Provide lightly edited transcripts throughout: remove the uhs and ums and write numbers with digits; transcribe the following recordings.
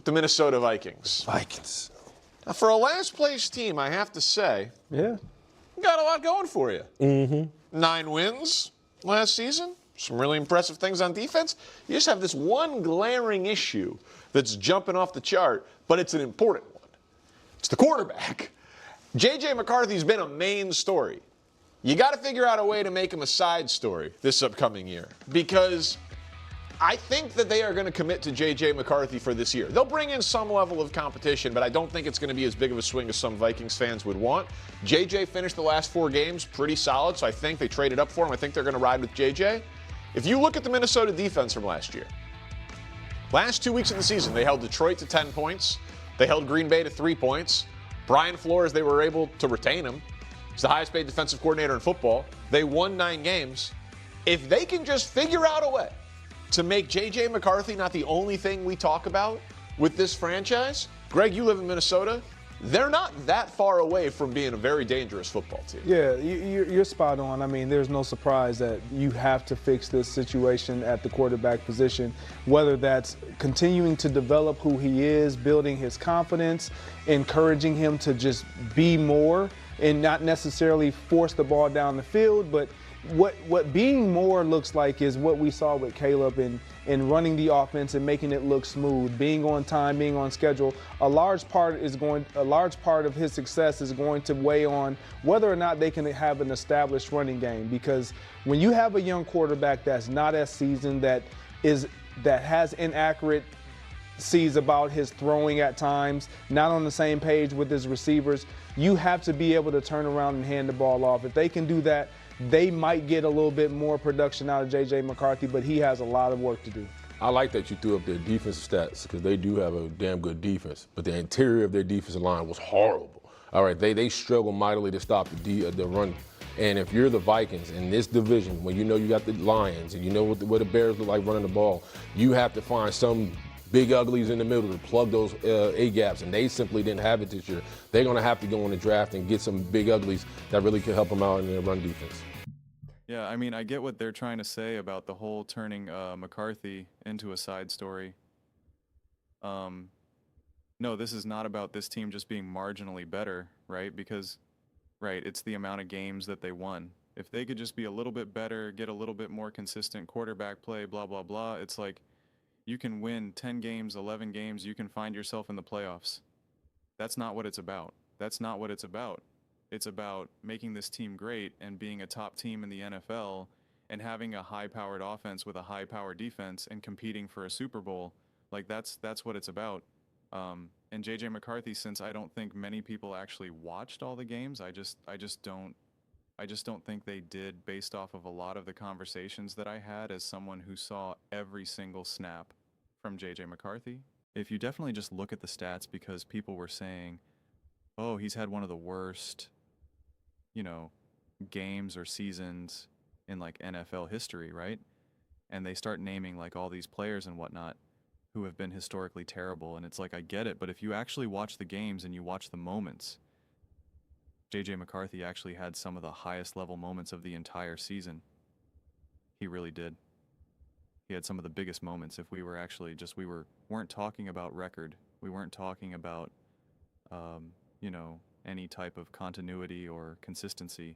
with the Minnesota Vikings. Vikings. Now, for a last-place team, I have to say, Yeah. you got a lot going for you. Mm-hmm. 9 wins last season. Some really impressive things on defense. You just have this one glaring issue that's jumping off the chart, but it's an important one. It's the quarterback. J.J. McCarthy's been a main story. You got to figure out a way to make him a side story this upcoming year, because I think that they are going to commit to J.J. McCarthy for this year. They'll bring in some level of competition, but I don't think it's going to be as big of a swing as some Vikings fans would want. J.J. finished the last 4 games pretty solid, so I think they traded up for him. I think they're going to ride with J.J. If you look at the Minnesota defense from last year, last 2 weeks of the season, they held Detroit to 10 points. They held Green Bay to 3 points. Brian Flores, they were able to retain him. He's the highest paid defensive coordinator in football. They won 9 games. If they can just figure out a way to make J.J. McCarthy not the only thing we talk about with this franchise, Greg, you live in Minnesota, they're not that far away from being a very dangerous football team. Yeah, you're spot on. I mean, there's no surprise that you have to fix this situation at the quarterback position, whether that's continuing to develop who he is, building his confidence, encouraging him to just be more and not necessarily force the ball down the field, but what being more looks like is what we saw with Caleb in running the offense and making it look smooth, being on time, being on schedule. A large part of his success is going to weigh on whether or not they can have an established running game. Because when you have a young quarterback that's not as seasoned, that has inaccuracies about his throwing at times, not on the same page with his receivers, you have to be able to turn around and hand the ball off. If they can do that, they might get a little bit more production out of J.J. McCarthy, but he has a lot of work to do. I like that you threw up their defensive stats because they do have a damn good defense, but the interior of their defensive line was horrible. All right, they struggle mightily to stop the run. And if you're the Vikings in this division, when you know you got the Lions and you know what the Bears look like running the ball, you have to find some big uglies in the middle to plug those A-gaps, and they simply didn't have it this year. They're going to have to go in the draft and get some big uglies that really can help them out in their run defense. Yeah, I mean, I get what they're trying to say about the whole turning McCarthy into a side story. No, this is not about this team just being marginally better, right? Because, right, it's the amount of games that they won. If they could just be a little bit better, get a little bit more consistent quarterback play, blah, blah, blah, it's like you can win 10 games, 11 games, you can find yourself in the playoffs. That's not what it's about. That's not what it's about. It's about making this team great and being a top team in the NFL and having a high-powered offense with a high-powered defense and competing for a Super Bowl. Like, that's what it's about. And J.J. McCarthy, since I don't think many people actually watched all the games, I just don't think they did, based off of a lot of the conversations that I had as someone who saw every single snap from J.J. McCarthy. If you definitely just look at the stats, because people were saying, oh, he's had one of the worst, games or seasons in like NFL history, right? And they start naming like all these players and whatnot who have been historically terrible. And it's like, I get it, but if you actually watch the games and you watch the moments, J.J. McCarthy actually had some of the highest level moments of the entire season. He really did. He had some of the biggest moments. If we were actually just, weren't talking about record. We weren't talking about, any type of continuity or consistency,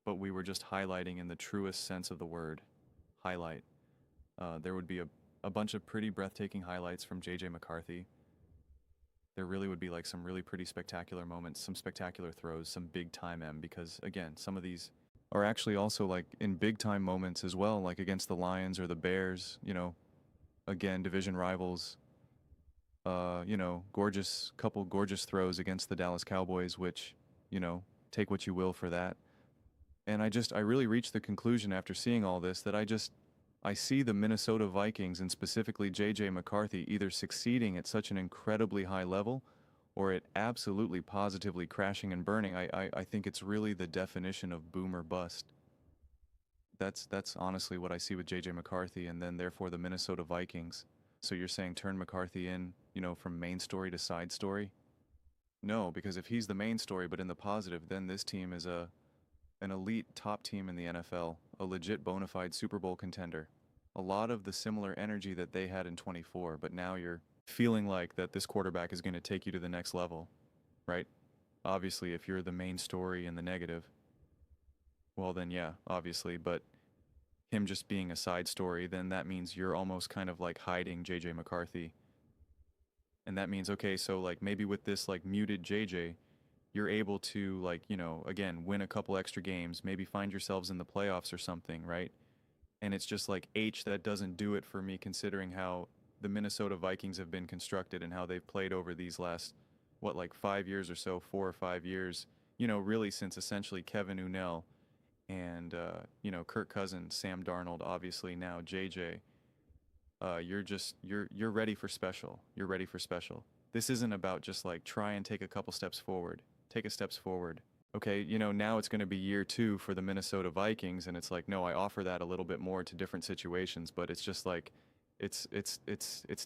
but we were just highlighting in the truest sense of the word, highlight. There would be a bunch of pretty breathtaking highlights from J.J. McCarthy. There really would be like some really pretty spectacular moments, some spectacular throws, some big time because again, some of these are actually also like in big time moments as well, like against the Lions or the Bears, again, division rivals. Gorgeous throws against the Dallas Cowboys, which, take what you will for that. And I really reached the conclusion after seeing all this that I see the Minnesota Vikings and specifically J.J. McCarthy either succeeding at such an incredibly high level or it absolutely positively crashing and burning. I think it's really the definition of boom or bust. That's honestly what I see with J.J. McCarthy and then therefore the Minnesota Vikings. So you're saying turn McCarthy in, from main story to side story? No, because if he's the main story but in the positive, then this team is an elite top team in the NFL, a legit bona fide Super Bowl contender. A lot of the similar energy that they had in 24, but now you're feeling like that this quarterback is going to take you to the next level, right? Obviously, if you're the main story in the negative, well then yeah, obviously, but him just being a side story, then that means you're almost kind of like hiding JJ McCarthy. And that means, okay, so like maybe with this like muted JJ, you're able to like, again, win a couple extra games, maybe find yourselves in the playoffs or something, right? And it's just like that doesn't do it for me, considering how the Minnesota Vikings have been constructed and how they've played over these last, like 5 years or so, 4 or 5 years, really since essentially Kevin Unnell and, Kirk Cousins, Sam Darnold, obviously now JJ. You're ready for special. You're ready for special. This isn't about just like try and take a couple steps forward. Take a steps forward. Okay, now it's going to be year 2 for the Minnesota Vikings, and it's like, no, I offer that a little bit more to different situations, but it's just like, it's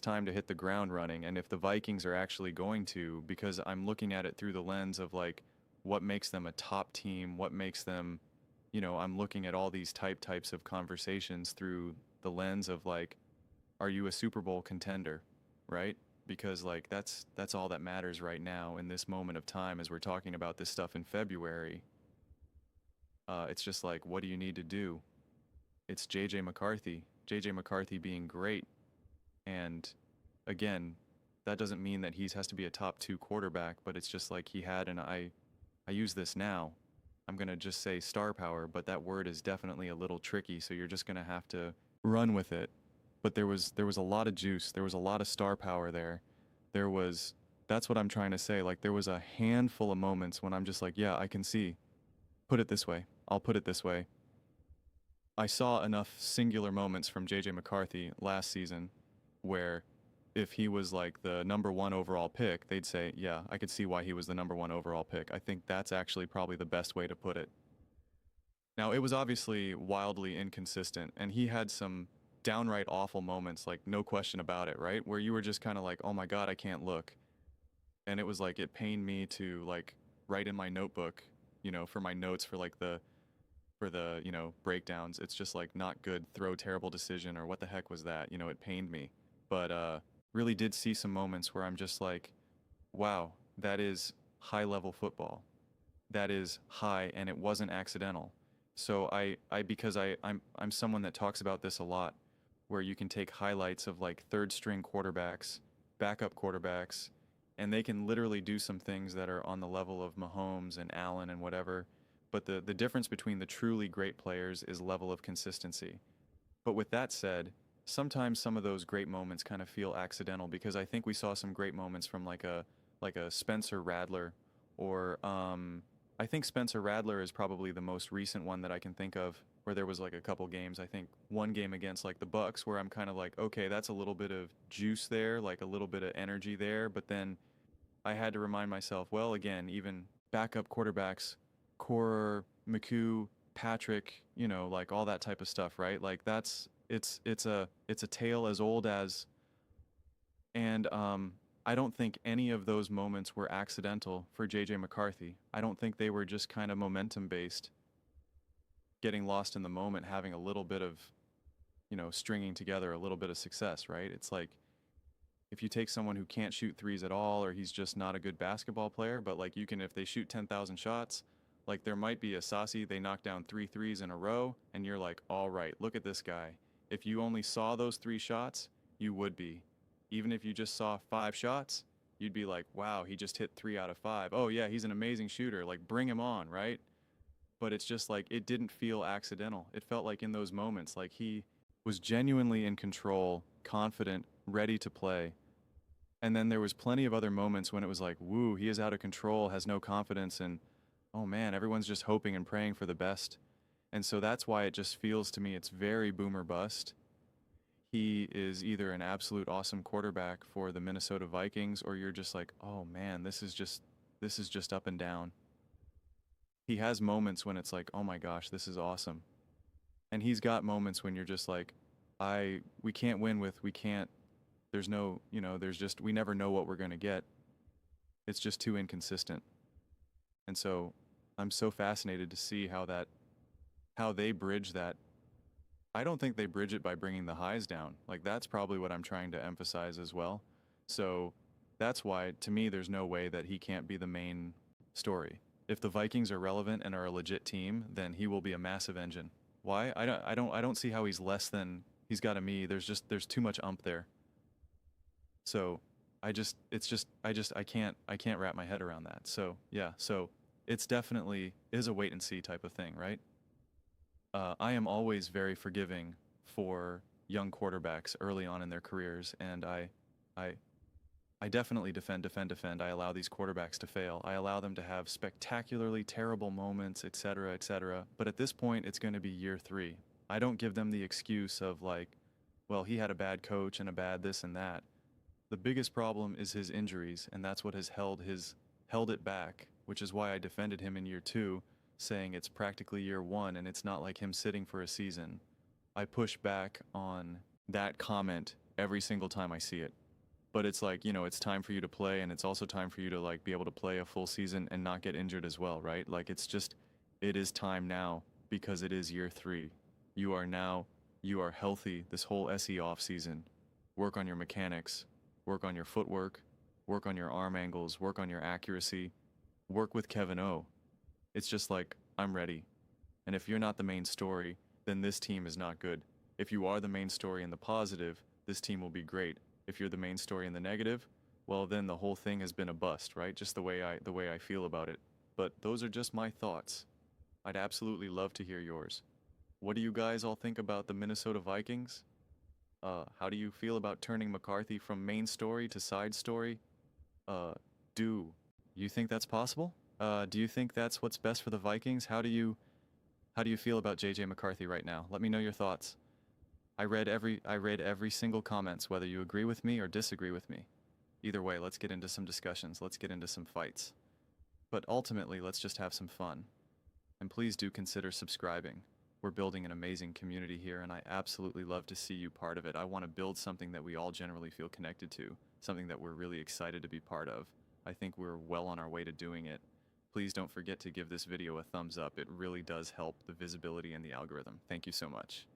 time to hit the ground running. And if the Vikings are actually going to, because I'm looking at it through the lens of like, what makes them a top team, what makes them, I'm looking at all these types of conversations through the lens of like, are you a Super Bowl contender, right? Because like that's all that matters right now in this moment of time as we're talking about this stuff in February. It's just like, what do you need to do? It's JJ McCarthy being great. And again, that doesn't mean that he has to be a top 2 quarterback, but it's just like he had, and I use this now. I'm going to just say star power, but that word is definitely a little tricky, so you're just going to have to run with it. But there was a lot of juice. There was a lot of star power there. That's what I'm trying to say. Like there was a handful of moments when I'm just like, yeah, I can see. Put it this way. I'll put it this way. I saw enough singular moments from JJ McCarthy last season where if he was like the number 1 overall pick, they'd say, yeah, I could see why he was the number 1 overall pick. I think that's actually probably the best way to put it. Now, it was obviously wildly inconsistent, and he had some downright awful moments, like no question about it, right? Where you were just kind of like, oh my God, I can't look. And it was like, it pained me to like write in my notebook, for my notes for like for the, breakdowns. It's just like not good, throw terrible decision, or what the heck was that? It pained me. But really did see some moments where I'm just like, wow, that is high level football. That is high, and it wasn't accidental. So I'm someone that talks about this a lot, where you can take highlights of like 3rd string quarterbacks, backup quarterbacks, and they can literally do some things that are on the level of Mahomes and Allen and whatever. But the difference between the truly great players is level of consistency. But with that said, sometimes some of those great moments kind of feel accidental, because I think we saw some great moments from like a Spencer Rattler, or I think Spencer Rattler is probably the most recent one that I can think of, where there was like a couple games. I think one game against like the Bucks where I'm kind of like, okay, that's a little bit of juice there, like a little bit of energy there. But then I had to remind myself, well, again, even backup quarterbacks, Core, McCoo, Patrick, like all that type of stuff, right? Like it's a tale as old as, and I don't think any of those moments were accidental for JJ McCarthy. I don't think they were just kind of momentum based, getting lost in the moment, having a little bit of, stringing together a little bit of success, right? It's like, if you take someone who can't shoot threes at all, or he's just not a good basketball player, but like if they shoot 10,000 shots, like there might be a Sassi, they knock down 3 threes in a row, and you're like, all right, look at this guy. If you only saw those 3 shots, you would be. Even if you just saw 5 shots, you'd be like, wow, he just hit 3 out of 5. Oh yeah, he's an amazing shooter. Like bring him on, right? But it's just like, it didn't feel accidental. It felt like in those moments, like he was genuinely in control, confident, ready to play. And then there was plenty of other moments when it was like, woo, he is out of control, has no confidence, and oh man, everyone's just hoping and praying for the best. And so that's why it just feels to me it's very boom or bust. He is either an absolute awesome quarterback for the Minnesota Vikings, or you're just like, oh man, this is just up and down. He has moments when it's like, oh my gosh, this is awesome. And he's got moments when you're just like, we can't win with, there's no, we never know what we're going to get. It's just too inconsistent. And so I'm so fascinated to see how they bridge that. I don't think they bridge it by bringing the highs down. Like that's probably what I'm trying to emphasize as well. So that's why, to me, there's no way that he can't be the main story. If the Vikings are relevant and are a legit team, then he will be a massive engine. Why? I don't see how he's less than he's got a me. There's too much there. So I can't wrap my head around that. So yeah, so it's definitely is a wait and see type of thing, right? I am always very forgiving for young quarterbacks early on in their careers, and I definitely defend. I allow these quarterbacks to fail. I allow them to have spectacularly terrible moments, etc., etc. But at this point, it's going to be year 3. I don't give them the excuse of like, well, he had a bad coach and a bad this and that. The biggest problem is his injuries, and that's what has held it back, which is why I defended him in year 2, saying it's practically year 1 and it's not like him sitting for a season. I push back on that comment every single time I see it. But it's like, it's time for you to play, and it's also time for you to like be able to play a full season and not get injured as well, right? Like it is time now because it is year 3. You are healthy this whole SE off season. Work on your mechanics, work on your footwork, work on your arm angles, work on your accuracy, work with Kevin O. It's just like, I'm ready. And if you're not the main story, then this team is not good. If you are the main story in the positive, this team will be great. If you're the main story in the negative, well, then the whole thing has been a bust, right? Just the way I feel about it. But those are just my thoughts. I'd absolutely love to hear yours. What do you guys all think about the Minnesota Vikings? How do you feel about turning McCarthy from main story to side story? Do you think that's possible? Do you think that's what's best for the Vikings? How do you feel about JJ McCarthy right now? Let me know your thoughts. I read every single comments, whether you agree with me or disagree with me. Either way, let's get into some discussions. Let's get into some fights. But ultimately, let's just have some fun. And please do consider subscribing. We're building an amazing community here, and I absolutely love to see you part of it. I want to build something that we all generally feel connected to, something that we're really excited to be part of. I think we're well on our way to doing it. Please don't forget to give this video a thumbs up. It really does help the visibility and the algorithm. Thank you so much.